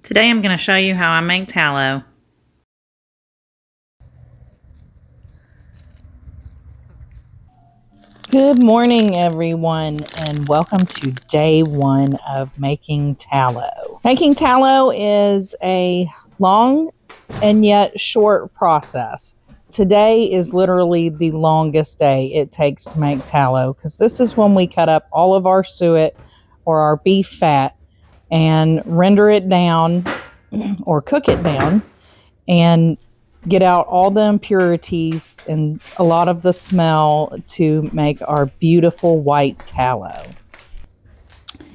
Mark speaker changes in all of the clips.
Speaker 1: Today I'm going to show you how I make tallow.
Speaker 2: Good morning, everyone, and welcome to day one of making tallow. Making tallow is a long and yet short process. Today is literally the longest day it takes to make tallow because this is when we cut up all of our suet or our beef fat and render it down or cook it down and get out all the impurities and a lot of the smell to make our beautiful white tallow.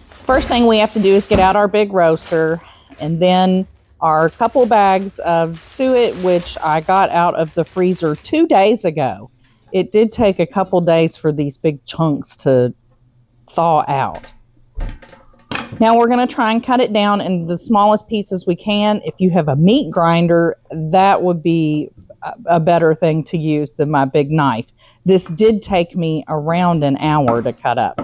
Speaker 2: First thing we have to do is get out our big roaster and then our couple bags of suet, which I got out of the freezer 2 days ago. It did take a couple days for these big chunks to thaw out. Now we're going to try and cut it down in the smallest pieces we can. If you have a meat grinder, that would be a better thing to use than my big knife. This did take me around an hour to cut up.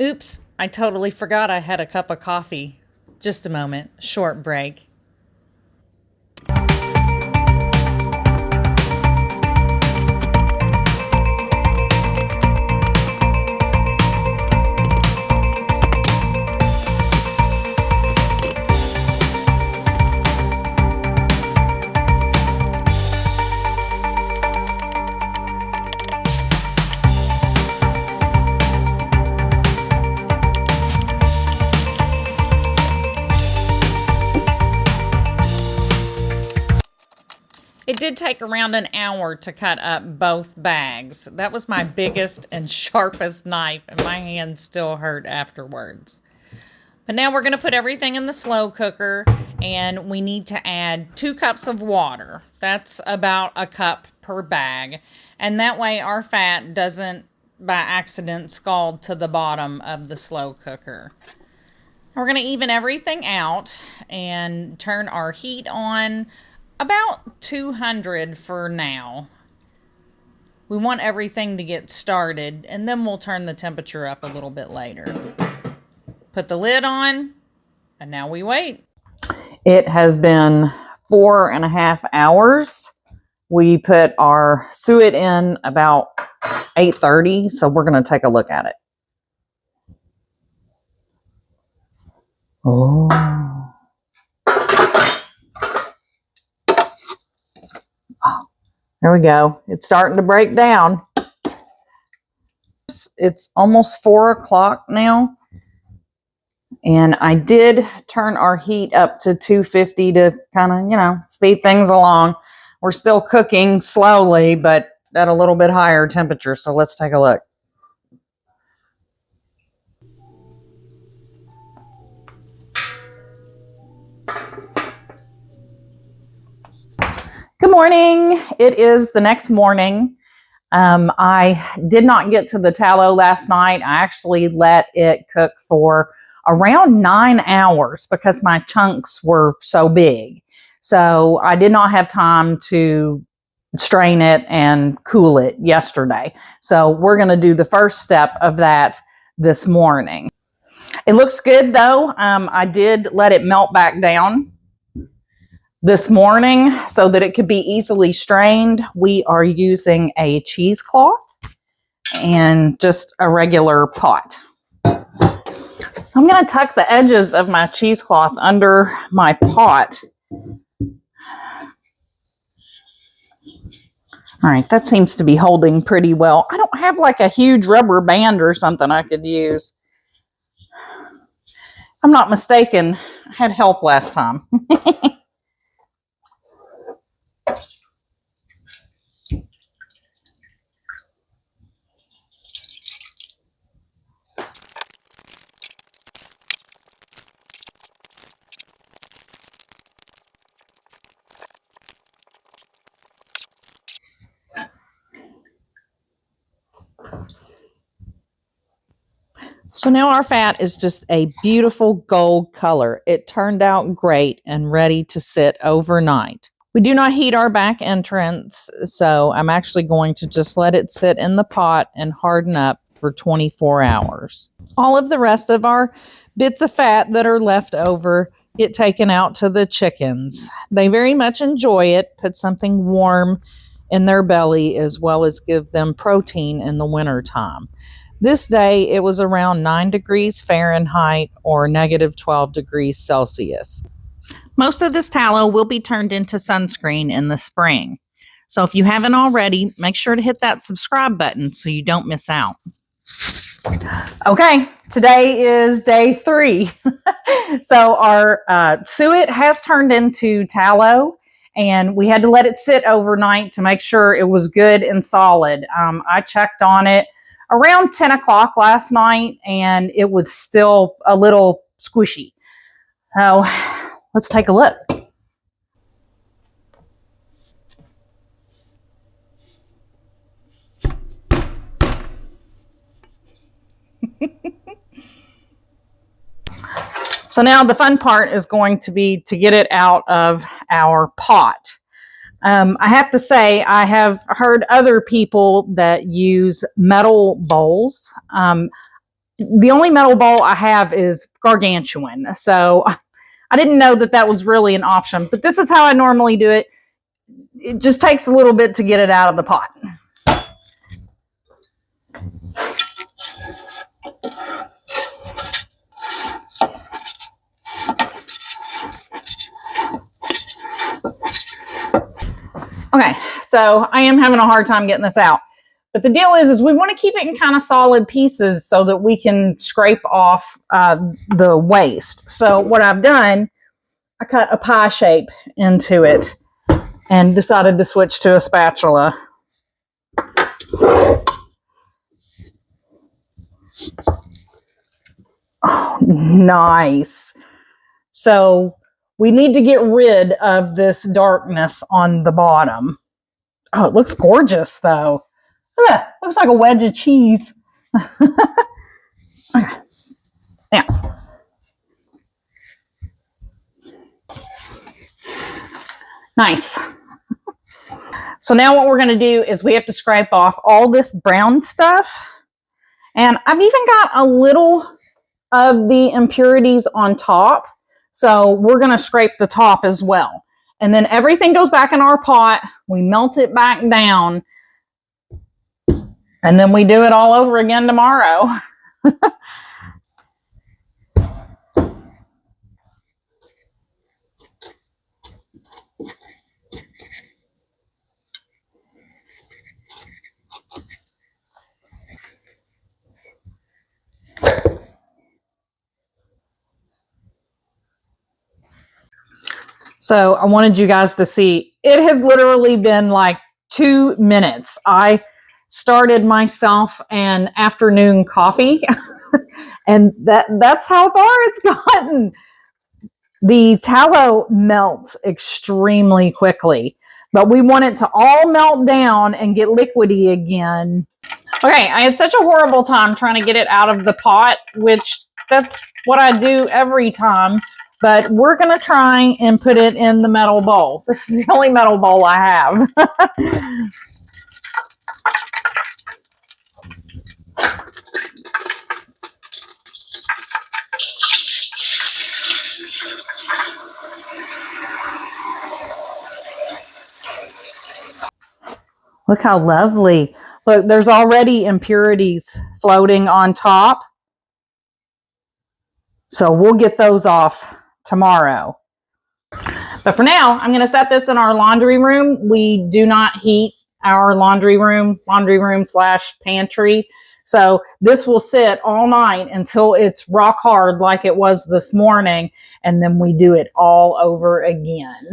Speaker 1: Oops, I totally forgot I had a cup of coffee. Just a moment, short break. It did take around an hour to cut up both bags. That was my biggest and sharpest knife, and my hands still hurt afterwards. But now we're going to put everything in the slow cooker, and we need to add 2 cups of water. That's about a cup per bag. And that way our fat doesn't, by accident, scald to the bottom of the slow cooker. We're going to even everything out and turn our heat on about 200 for now. We want everything to get started, and then we'll turn the temperature up a little bit later. Put the lid on, and now we wait.
Speaker 2: It has been 4.5 hours. We put our suet in about 8:30, so we're going to take a look at it. Oh. There we go. It's starting to break down. It's almost 4 o'clock now. And I did turn our heat up to 250 to kind of, speed things along. We're still cooking slowly, but at a little bit higher temperature. So let's take a look. Good morning. It is the next morning. I did not get to the tallow last night. I actually let it cook for around 9 hours because my chunks were so big. So I did not have time to strain it and cool it yesterday. So we're going to do the first step of that this morning. It looks good though. I did let it melt back down this morning so that it could be easily strained. We are using a cheesecloth and just a regular pot. So I'm going to tuck the edges of my cheesecloth under my pot. All right, that seems to be holding pretty well. I don't have like a huge rubber band or something I could use. I'm not mistaken. I had help last time. So now our fat is just a beautiful gold color. It turned out great and ready to sit overnight. We do not heat our back entrance, so I'm actually going to just let it sit in the pot and harden up for 24 hours. All of the rest of our bits of fat that are left over get taken out to the chickens. They very much enjoy it, put something warm in their belly, as well as give them protein in the wintertime. This day, it was around 9 degrees Fahrenheit or negative 12 degrees Celsius. Most of this tallow will be turned into sunscreen in the spring. So if you haven't already, make sure to hit that subscribe button so you don't miss out. Okay, today is day 3. So our suet has turned into tallow, and we had to let it sit overnight to make sure it was good and solid. I checked on it around 10 o'clock last night, and it was still a little squishy. So let's take a look. So now the fun part is going to be to get it out of our pot. I have to say, I have heard other people that use metal bowls. The only metal bowl I have is gargantuan. So I didn't know that that was really an option, but this is how I normally do it. It just takes a little bit to get it out of the pot. Okay, so I am having a hard time getting this out. But the deal is we want to keep it in kind of solid pieces so that we can scrape off the waste. So what I've done, I cut a pie shape into it and decided to switch to a spatula. Oh, nice. So we need to get rid of this darkness on the bottom. Oh, it looks gorgeous, though. Look at that. Looks like a wedge of cheese. Okay. Now, nice. So now what we're going to do is we have to scrape off all this brown stuff. And I've even got a little of the impurities on top. So we're going to scrape the top as well. And then everything goes back in our pot. We melt it back down. And then we do it all over again tomorrow. So I wanted you guys to see, it has literally been like 2 minutes. I started myself an afternoon coffee and that's how far it's gotten. The tallow melts extremely quickly, but we want it to all melt down and get liquidy again. Okay, I had such a horrible time trying to get it out of the pot, which that's what I do every time. But we're going to try and put it in the metal bowl. This is the only metal bowl I have. Look how lovely. Look, there's already impurities floating on top. So we'll get those off tomorrow. But for now, I'm going to set this in our laundry room. We do not heat our laundry room / pantry. So this will sit all night until it's rock hard like it was this morning. And then we do it all over again.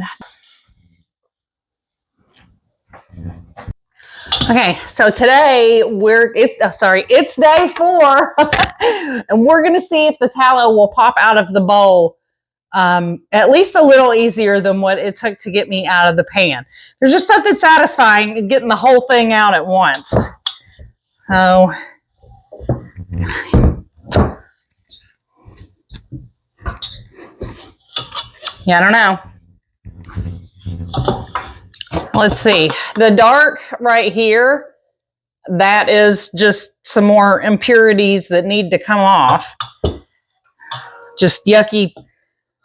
Speaker 2: Okay, so today it's day 4. And we're going to see if the tallow will pop out of the bowl at least a little easier than what it took to get me out of the pan. There's just something satisfying in getting the whole thing out at once. So
Speaker 1: Yeah, I don't know. Let's see. The dark right here, that is just some more impurities that need to come off. Just yucky,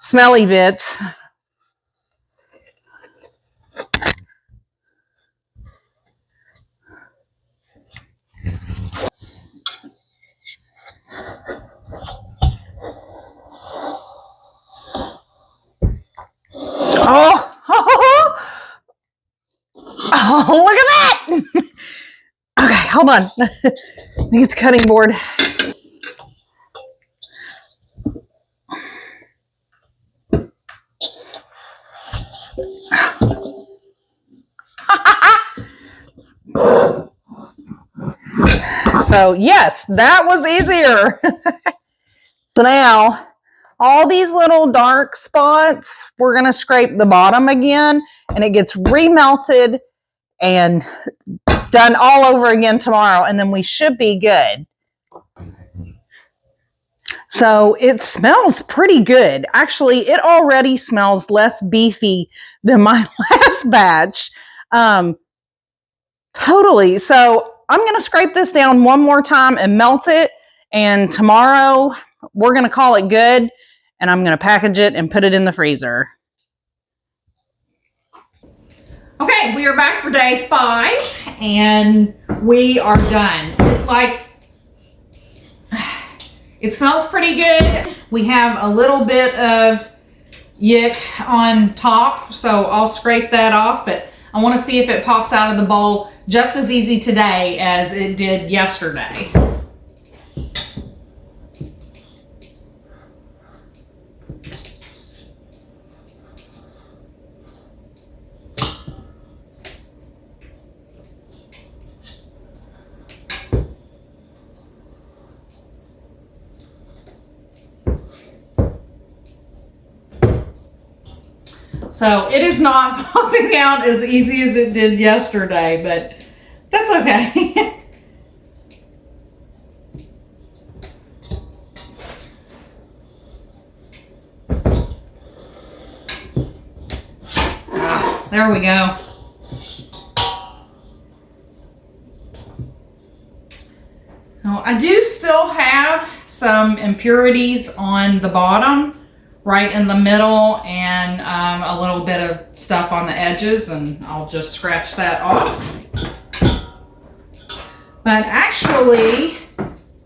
Speaker 1: smelly bits. Oh, oh, look at that. Okay, hold on. Let me get the cutting board. So yes, that was easier. So now, all these little dark spots, we're going to scrape the bottom again, and it gets remelted and done all over again tomorrow, and then we should be good. So it smells pretty good. Actually, it already smells less beefy than my last batch. Totally. So I'm going to scrape this down one more time and melt it. And tomorrow we're going to call it good. And I'm going to package it and put it in the freezer. Okay, we are back for day 5 and we are done. It smells pretty good. We have a little bit of yick on top, so I'll scrape that off, but I want to see if it pops out of the bowl just as easy today as it did yesterday. So it is not popping out as easy as it did yesterday, but that's okay. There we go. Now, I do still have some impurities on the bottom, right in the middle, and a little bit of stuff on the edges, and I'll just scratch that off. But actually,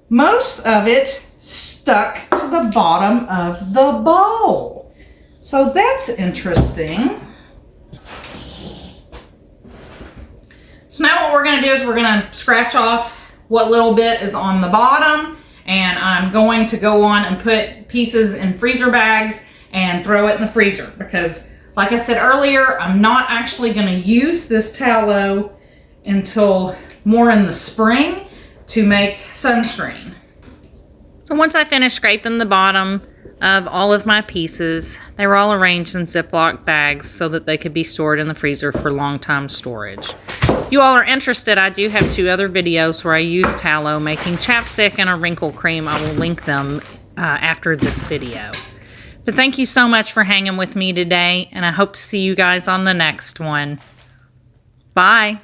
Speaker 1: most of it stuck to the bottom of the bowl. So that's interesting. So now what we're going to do is we're going to scratch off what little bit is on the bottom, and I'm going to go on and put pieces in freezer bags and throw it in the freezer because, like I said earlier, I'm not actually going to use this tallow until more in the spring to make sunscreen. So once I finished scraping the bottom of all of my pieces, they were all arranged in Ziploc bags so that they could be stored in the freezer for long-time storage. If you all are interested, I do have 2 other videos where I use tallow making chapstick and a wrinkle cream. I will link them after this video. But thank you so much for hanging with me today, and I hope to see you guys on the next one. Bye.